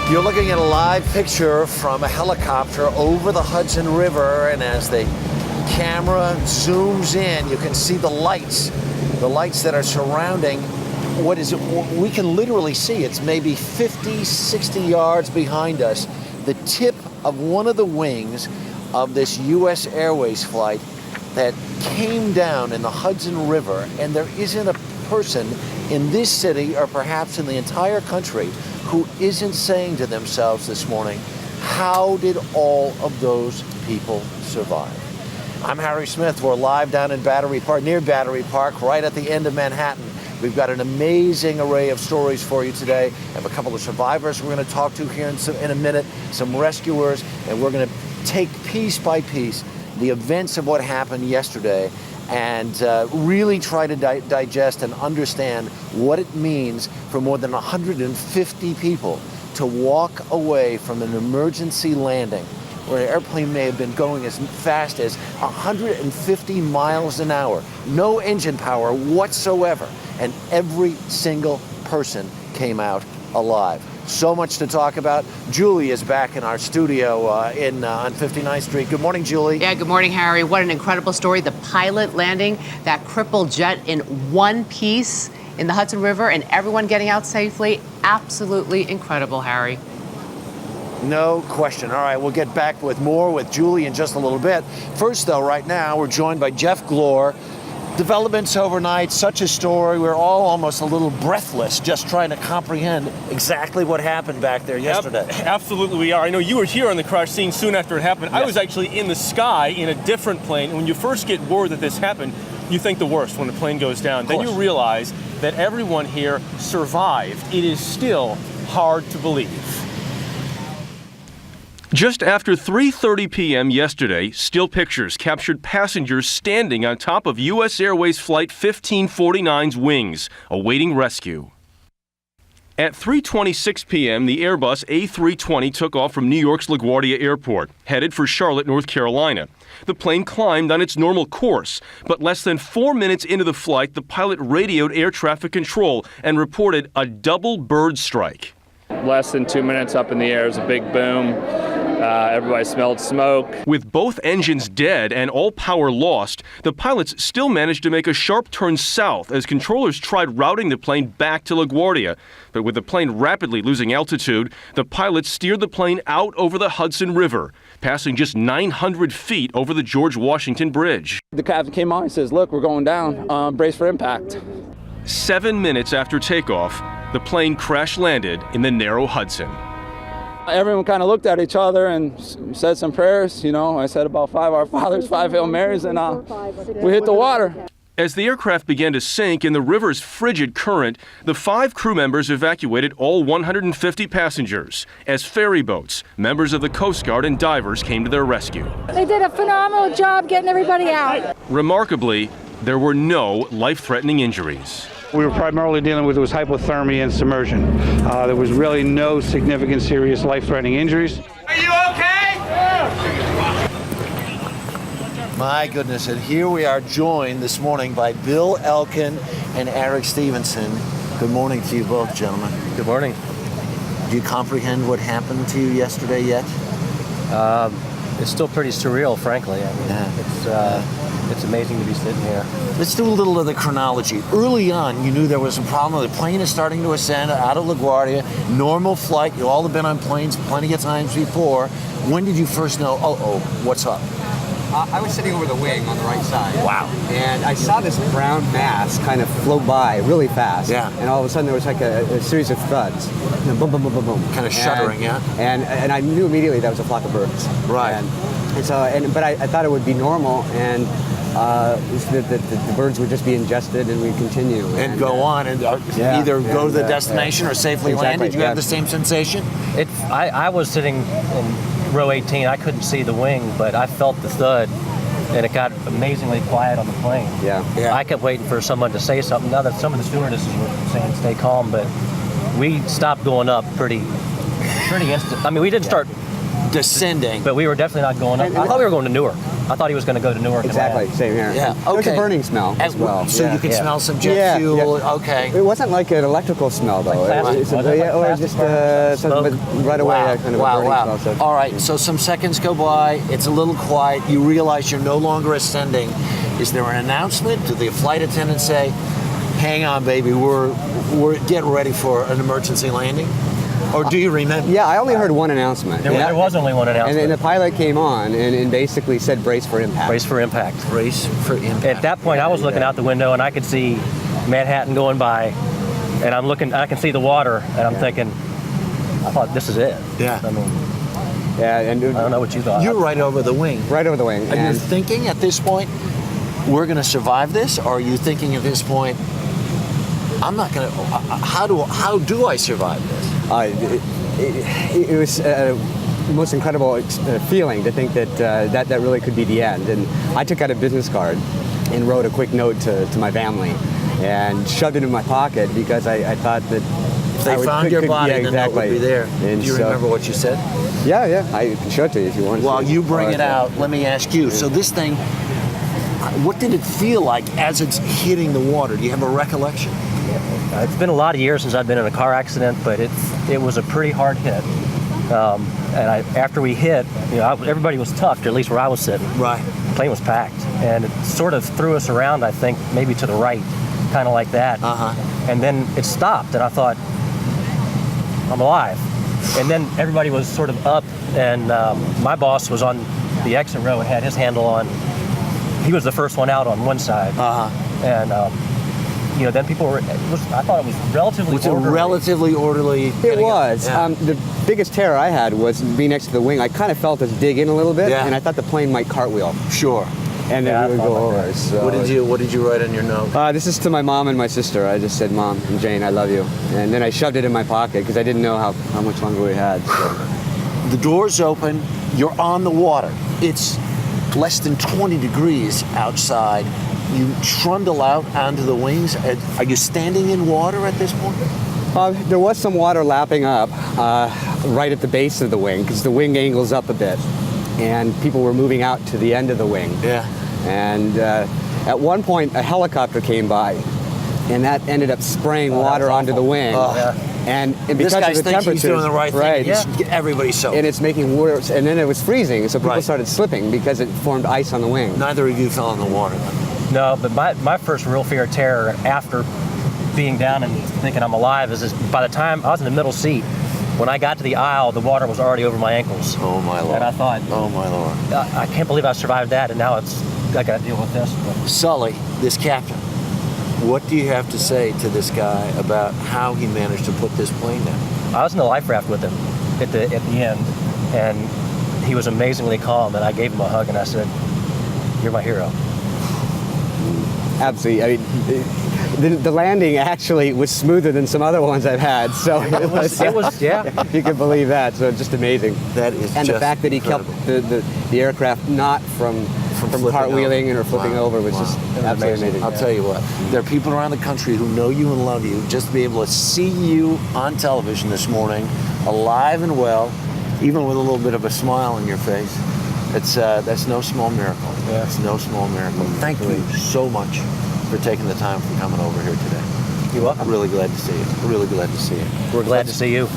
You're looking at a live picture from a helicopter over the Hudson River, and as the camera zooms in, you can see the lights that are surrounding we can literally see it's maybe 50, 60 yards behind us, the tip of one of the wings of this U.S. Airways flight that came down in the Hudson River, and there isn't a person in this city or perhaps in the entire country who isn't saying to themselves this morning, how did all of those people survive? I'm Harry Smith. We're live down in near Battery Park, right at the end of Manhattan. We've got an amazing array of stories for you today. I have a couple of survivors we're going to talk to here in a minute, some rescuers, and we're going to take piece by piece the events of what happened yesterday and really try to digest and understand what it means for more than 150 people to walk away from an emergency landing where an airplane may have been going as fast as 150 miles an hour, no engine power whatsoever, and every single person came out alive. So much to talk about. Julie is back in our studio on 59th Street. Good morning, Julie. Yeah, good morning, Harry. What an incredible story. The pilot landing that crippled jet in one piece in the Hudson River and everyone getting out safely. Absolutely incredible, Harry. No question. All right, we'll get back with more with Julie in just a little bit. First, though, right now, we're joined by Jeff Glor. Developments overnight, such a story. We're all almost a little breathless just trying to comprehend exactly what happened back there yesterday. Absolutely we are. I know you were here on the crash scene soon after it happened. Yes. I was actually in the sky in a different plane. And when you first get word that this happened, you think the worst when the plane goes down. Then you realize that everyone here survived. It is still hard to believe. Just after 3:30 p.m. yesterday, still pictures captured passengers standing on top of U.S. Airways Flight 1549's wings, awaiting rescue. At 3:26 p.m., the Airbus A320 took off from New York's LaGuardia Airport, headed for Charlotte, North Carolina. The plane climbed on its normal course, but less than 4 minutes into the flight, the pilot radioed air traffic control and reported a double bird strike. Less than 2 minutes up in the air, it was a big boom. Everybody smelled smoke. With both engines dead and all power lost, the pilots still managed to make a sharp turn south as controllers tried routing the plane back to LaGuardia. But with the plane rapidly losing altitude, the pilots steered the plane out over the Hudson River, passing just 900 feet over the George Washington Bridge. The captain came on and says, "Look, we're going down. Brace for impact." 7 minutes after takeoff, the plane crash-landed in the narrow Hudson. Everyone kind of looked at each other and said some prayers. You know, I said about 5 Our Fathers, 5 Hail Marys, and we hit the water. As the aircraft began to sink in the river's frigid current, the 5 crew members evacuated all 150 passengers. As ferry boats, members of the Coast Guard and divers came to their rescue. They did a phenomenal job getting everybody out. Remarkably, there were no life-threatening injuries. We were primarily dealing with was hypothermia and submersion. There was really no significant serious life-threatening injuries. Are you okay? My goodness, and here we are joined this morning by Bill Elkin and Eric Stevenson. Good morning to you both, gentlemen. Good morning. Do you comprehend what happened to you yesterday yet? It's still pretty surreal, frankly. I mean, it's amazing to be sitting here. Let's do a little of the chronology. Early on, you knew there was a problem. The plane is starting to ascend out of LaGuardia. Normal flight. You all have been on planes plenty of times before. When did you first know, what's up? I was sitting over the wing on the right side. Wow. And I saw this brown mass kind of float by really fast. Yeah. And all of a sudden there was like a series of thuds. You know, boom, boom, boom, boom, boom. Kind of shuddering, yeah? And I knew immediately that was a flock of birds. Right. But I thought it would be normal, and the birds would just be ingested and we'd continue. And go on and either go to the destination or safely land. Did you have the same sensation? I was sitting in row 18. I couldn't see the wing, but I felt the thud, and it got amazingly quiet on the plane. Yeah. I kept waiting for someone to say something. Now that some of the stewardesses were saying stay calm, but we stopped going up pretty instant. I mean, we didn't start descending, but we were definitely not going up. I thought we were going to Newark. I thought he was going to go to Newark. Exactly, and land. same here. Yeah, There was a okay. burning smell as well. So yeah. you could Yeah. smell some jet fuel. Okay. It wasn't like an electrical smell though. Like plastic, It's a- wasn't it? yeah, Like or plastic just burn, something, smoke? but right away Wow. kind of a Wow, burning wow. smell. So. All right, so some seconds go by. It's a little quiet. You realize you're no longer ascending. Is there an announcement? Do the flight attendants say, "Hang on, baby, we're getting ready for an emergency landing"? Or do you remember? Yeah, I only heard one announcement. There was only one announcement. And then the pilot came on and basically said brace for impact. Brace for impact. Brace for impact. At that point, I was looking out the window and I could see Manhattan going by, and I can see the water, and I'm thinking, I thought this is it. Yeah. I mean, Yeah, and I don't know what you thought. You're right over the wing. right over the wing. Are you thinking at this point, we're going to survive this? Or are you thinking at this point, I'm not going to, how do I survive this? It was the most incredible feeling to think that that really could be the end. And I took out a business card and wrote a quick note to my family and shoved it in my pocket because I thought that If they found your body, yeah, the note would exactly. be there. And Do you so- remember what you said? Yeah, I can show it to you if you want. While to see you bring it All right. out, let me ask you. So this thing, what did it feel like as it's hitting the water? Do you have a recollection? It's been a lot of years since I've been in a car accident, but it was a pretty hard hit. And after we hit, everybody was tucked, at least where I was sitting. Right. The plane was packed, and it sort of threw us around, I think, maybe to the right, kind of like that. Uh-huh. And then it stopped, and I thought, I'm alive. And then everybody was sort of up, and my boss was on the exit row and had his handle on. He was the first one out on one side. Uh-huh. And then people were. I thought it was relatively. Was it orderly. relatively orderly? It getting up? was. Yeah. The biggest terror I had was being next to the wing. I kind of felt us dig in a little bit, Yeah. and I thought the plane might cartwheel, Sure. and Yeah, I then we would thought go like over. that. So What did you write on your note? This is to my mom and my sister. I just said, "Mom and Jane, I love you," and then I shoved it in my pocket because I didn't know how much longer we had. So. The doors open. You're on the water. It's less than 20 degrees outside. You trundle out onto the wings. Are you standing in water at this point? There was some water lapping up right at the base of the wing because the wing angles up a bit, and people were moving out to the end of the wing. Yeah. And at one point, a helicopter came by, and that ended up spraying water onto the wing. And This because guy of the thinks temperature, he's doing the right thing. right? He's everybody soaked. And it's making worse. And then it was freezing, so people Right. started slipping because it formed ice on the wing. Neither of you fell in the water. No, but my first real fear of terror after being down and thinking I'm alive is by the time I was in the middle seat, when I got to the aisle, the water was already over my ankles. Oh my Lord. And I thought, Oh my Lord. I can't believe I survived that, and now I got to deal with this. Sully, this captain, what do you have to say to this guy about how he managed to put this plane down? I was in the life raft with him at the end, and he was amazingly calm, and I gave him a hug, and I said, "You're my hero." Absolutely. I mean, the landing actually was smoother than some other ones I've had. So It was, yeah. if you could believe that. So just amazing. That is And just the fact that he incredible. kept the aircraft not from flipping cartwheeling or flipping Wow. over was Wow. just It was absolutely amazing. amazing. I'll tell you what, there are people around the country who know you and love you. Just to be able to see you on television this morning, alive and well, even with a little bit of a smile on your face, that's no small miracle. Yeah. It's no small miracle. Thank you so much for taking the time for coming over here today. You're welcome. I'm really glad to see you. Really glad to see you. We're glad to see you.